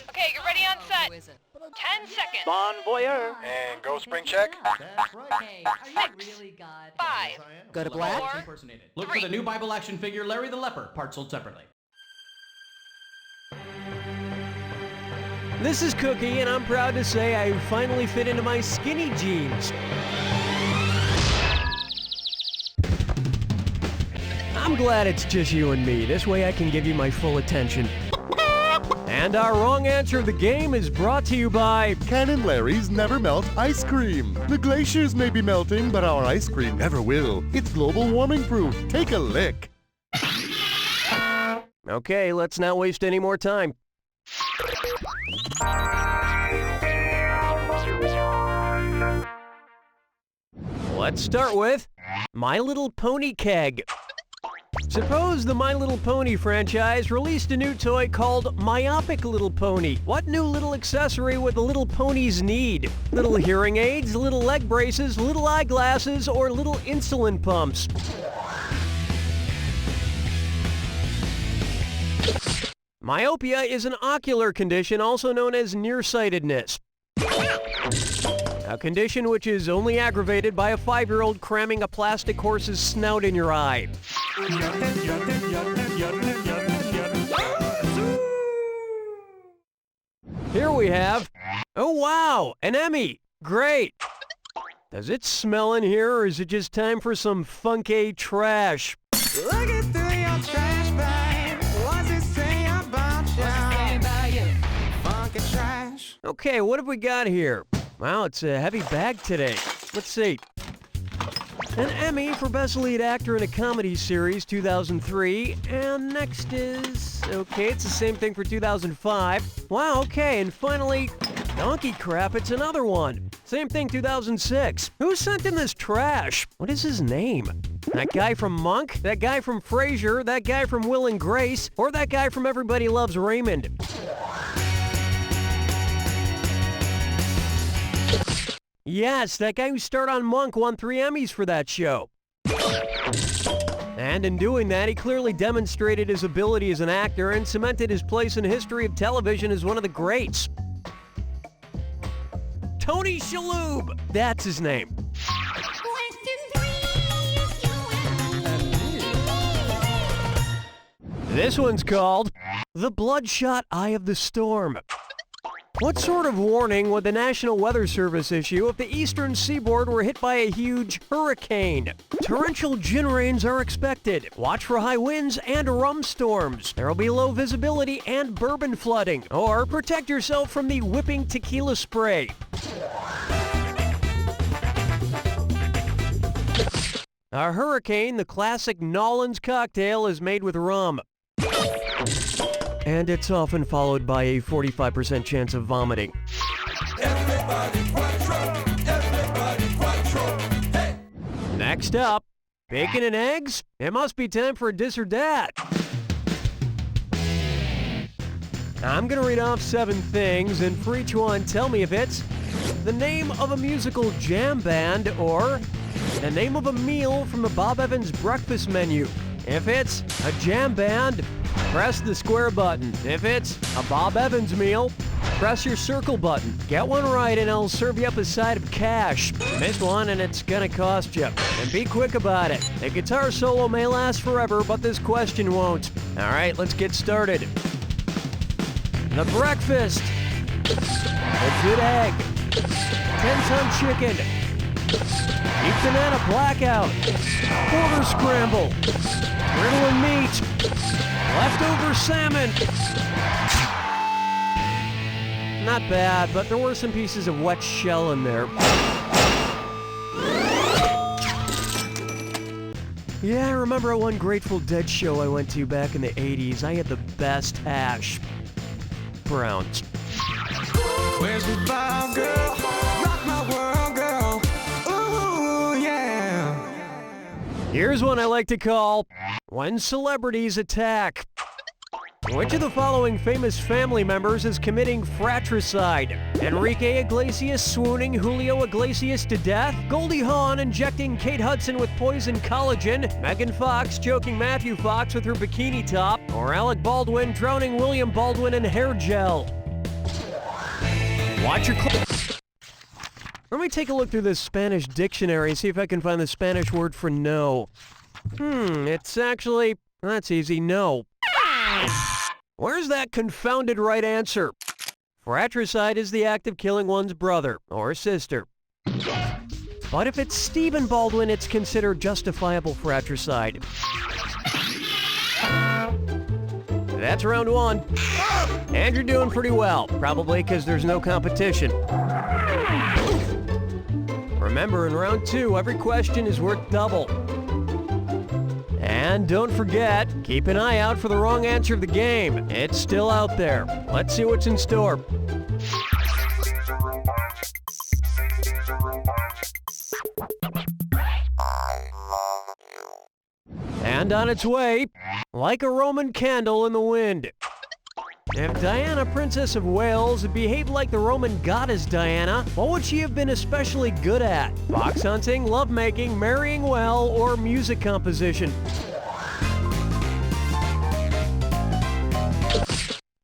Okay, you're ready on set. 10 seconds. Bon voyeur. And go spring check. That's right. Hey, are you really God? 5. Go to black. black. 4. Impersonated. Look for the new Bible action figure, Larry the Leper, parts sold separately. This is Cookie, and I'm proud to say I finally fit into my skinny jeans. I'm glad it's just you and me. This way I can give you my full attention. And our wrong answer of the game is brought to you by Ken and Larry's Never Melt Ice Cream. The glaciers may be melting, but our ice cream never will. It's global warming proof. Take a lick. Okay, let's not waste any more time. Let's start with My Little Pony Keg. Suppose the My Little Pony franchise released a new toy called Myopic Little Pony. What new little accessory would the little ponies need? Little hearing aids, little leg braces, little eyeglasses, or little insulin pumps? Myopia is an ocular condition also known as nearsightedness. A condition which is only aggravated by a 5-year-old cramming a plastic horse's snout in your eye. Here we have... Oh wow, an Emmy! Great! Does it smell in here, or is it just time for some funky trash? Looking through your trash bag, what's it say about you? Funky trash. Okay, what have we got here? Wow, it's a heavy bag today. Let's see. An Emmy for Best Lead Actor in a Comedy Series, 2003. And next is... Okay, it's the same thing for 2005. Wow, okay, and finally... Donkey crap, it's another one. Same thing, 2006. Who sent in this trash? What is his name? That guy from Monk? That guy from Frasier? That guy from Will and Grace? Or that guy from Everybody Loves Raymond? Yes, that guy who starred on Monk won 3 Emmys for that show. And in doing that, he clearly demonstrated his ability as an actor and cemented his place in the history of television as one of the greats. Tony Shalhoub! That's his name. This one's called The Bloodshot Eye of the Storm. What sort of warning would the National Weather Service issue if the eastern seaboard were hit by a huge hurricane? Torrential gin rains are expected. Watch for high winds and rum storms. There will be low visibility and bourbon flooding. Or protect yourself from the whipping tequila spray. A hurricane, the classic Nolan's cocktail, is made with rum. And it's often followed by a 45% chance of vomiting. Everybody quattro, everybody quattro, hey! Next up, bacon and eggs? It must be time for a this or that. I'm gonna read off 7 things, and for each one, tell me if it's the name of a musical jam band or the name of a meal from the Bob Evans breakfast menu. If it's a jam band, press the square button. If it's a Bob Evans meal, press your circle button. Get one right and I'll serve you up a side of cash. Miss one and it's gonna cost you. And be quick about it. A guitar solo may last forever, but this question won't. All right, let's get started. The breakfast. A good egg. 10-ton chicken. Deep banana blackout. Quarter scramble. Griddle and meat. Leftover salmon. Not bad, but there were some pieces of wet shell in there. Yeah, I remember one Grateful Dead show I went to back in the 80s. I had the best hash browns. Where's the vibe, girl? Rock my world, girl. Ooh, yeah. Here's one I like to call When Celebrities Attack. Which of the following famous family members is committing fratricide? Enrique Iglesias swooning Julio Iglesias to death? Goldie Hawn injecting Kate Hudson with poison collagen? Megan Fox choking Matthew Fox with her bikini top? Or Alec Baldwin drowning William Baldwin in hair gel? Watch your Let me take a look through this Spanish dictionary and see if I can find the Spanish word for no. It's actually, that's easy, no. Where's that confounded right answer? Fratricide is the act of killing one's brother or sister. But if it's Stephen Baldwin, it's considered justifiable fratricide. That's round one. And you're doing pretty well, probably because there's no competition. Remember, in round two, every question is worth double. And don't forget, keep an eye out for the wrong answer of the game. It's still out there. Let's see what's in store. And on its way, like a Roman candle in the wind. If Diana, Princess of Wales, had behaved like the Roman goddess Diana, what would she have been especially good at? Fox hunting, lovemaking, marrying well, or music composition?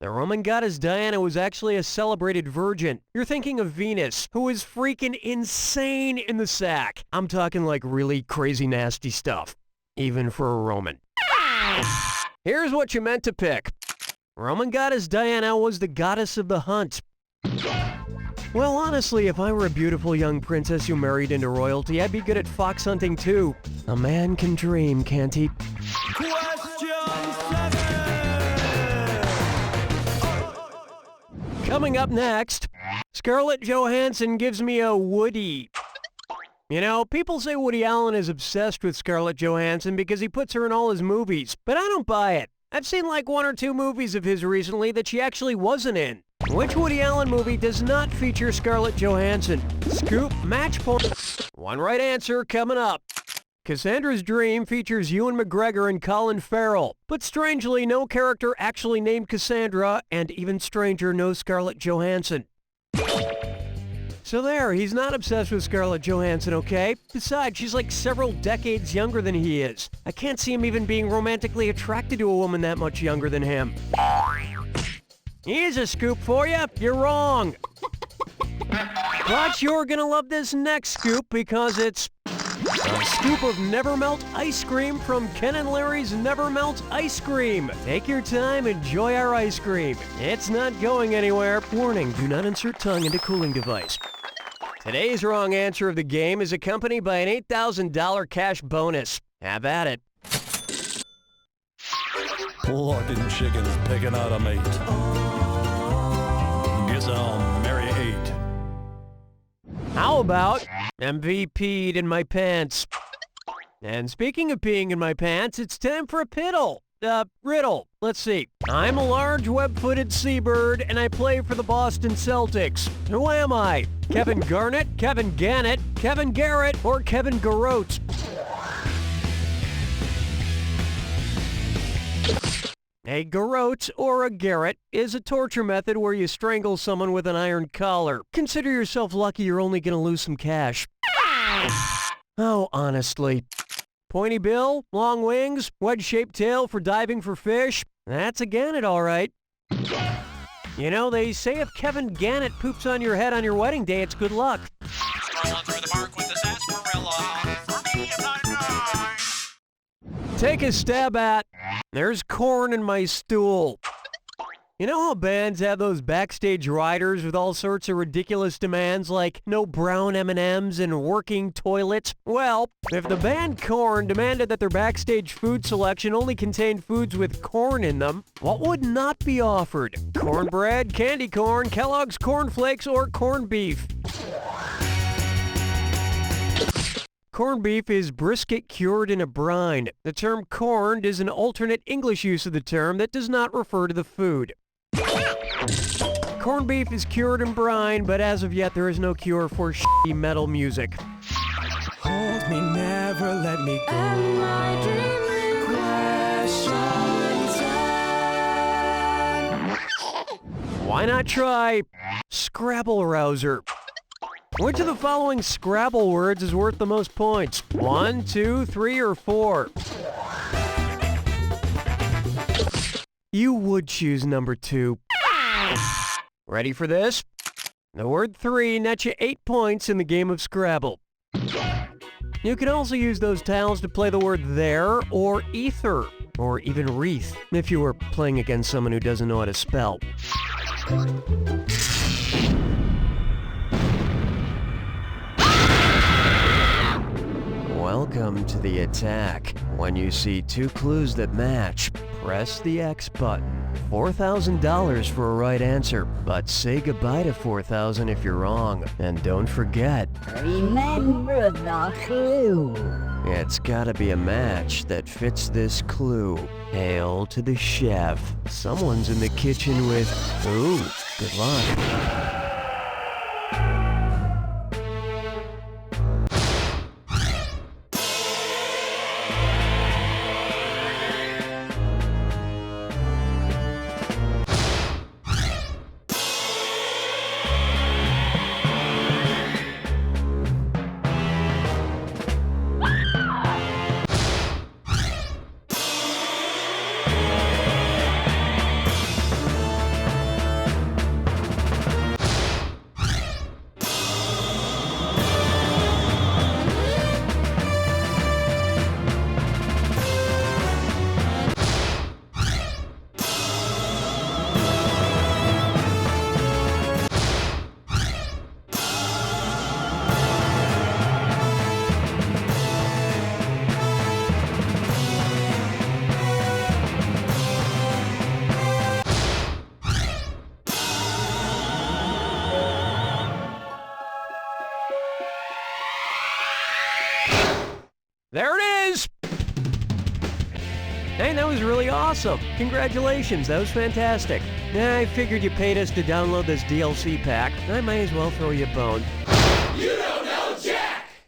The Roman goddess Diana was actually a celebrated virgin. You're thinking of Venus, who is freaking insane in the sack. I'm talking like really crazy nasty stuff, even for a Roman. Here's what you meant to pick. Roman goddess Diana was the goddess of the hunt. Well, honestly, if I were a beautiful young princess who married into royalty, I'd be good at fox hunting too. A man can dream, can't he? Coming up next, Scarlett Johansson gives me a Woody. You know, people say Woody Allen is obsessed with Scarlett Johansson because he puts her in all his movies, but I don't buy it. I've seen like 1 or 2 movies of his recently that she actually wasn't in. Which Woody Allen movie does not feature Scarlett Johansson? Scoop, match point. One right answer coming up. Cassandra's Dream features Ewan McGregor and Colin Farrell, but strangely no character actually named Cassandra, and even stranger, no Scarlett Johansson. So there, he's not obsessed with Scarlett Johansson, okay? Besides, she's like several decades younger than he is. I can't see him even being romantically attracted to a woman that much younger than him. Here's a scoop for you. You're wrong. But you're gonna love this next scoop because it's a scoop of Never Melt ice cream from Ken and Larry's Never Melt Ice Cream. Take your time, enjoy our ice cream. It's not going anywhere. Warning, do not insert tongue into cooling device. Today's wrong answer of the game is accompanied by an $8,000 cash bonus. Have at it. Plucking chickens, picking out a mate. Guess I'll marry 8. How about MVP'd in my pants? And speaking of peeing in my pants, it's time for a riddle. Let's see. I'm a large web-footed seabird, and I play for the Boston Celtics. Who am I? Kevin Garnett, Kevin Gannett, Kevin Garrett, or Kevin Garrote? A garrote, or a garrote, is a torture method where you strangle someone with an iron collar. Consider yourself lucky you're only gonna lose some cash. Oh, honestly. Pointy bill, long wings, wedge-shaped tail for diving for fish. That's a gannet, all right. You know, they say if Kevin Gannett poops on your head on your wedding day, it's good luck. Strolling through the park with the sarsaparilla. For me, I'm not a guy. Take a stab at. There's corn in my stool. You know how bands have those backstage riders with all sorts of ridiculous demands like no brown M&Ms and working toilets? Well, if the band Korn demanded that their backstage food selection only contained foods with corn in them, what would not be offered? Cornbread, candy corn, Kellogg's Corn Flakes, or corned beef? Corned beef is brisket cured in a brine. The term corned is an alternate English use of the term that does not refer to the food. Corned beef is cured in brine, but as of yet there is no cure for shitty metal music. Hold me, never let me go. Am I dreaming? Question time. Why not try Scrabble Rouser? Which of the following Scrabble words is worth the most points? 1, 2, 3, or 4? You would choose number 2. Ready for this? The word 3 nets you 8 points in the game of Scrabble. You can also use those tiles to play the word there or ether, or even wreath, if you were playing against someone who doesn't know how to spell. Welcome to the attack. When you see 2 clues that match, press the X button. $4,000 for a right answer, but say goodbye to $4,000 if you're wrong. And don't forget, Remember the clue. it's gotta be a match that fits this clue. Hail to the chef. Someone's in the kitchen with... Ooh, good luck. There it is! Hey, that was really awesome. Congratulations, that was fantastic. I figured you paid us to download this DLC pack. I might as well throw you a bone. You know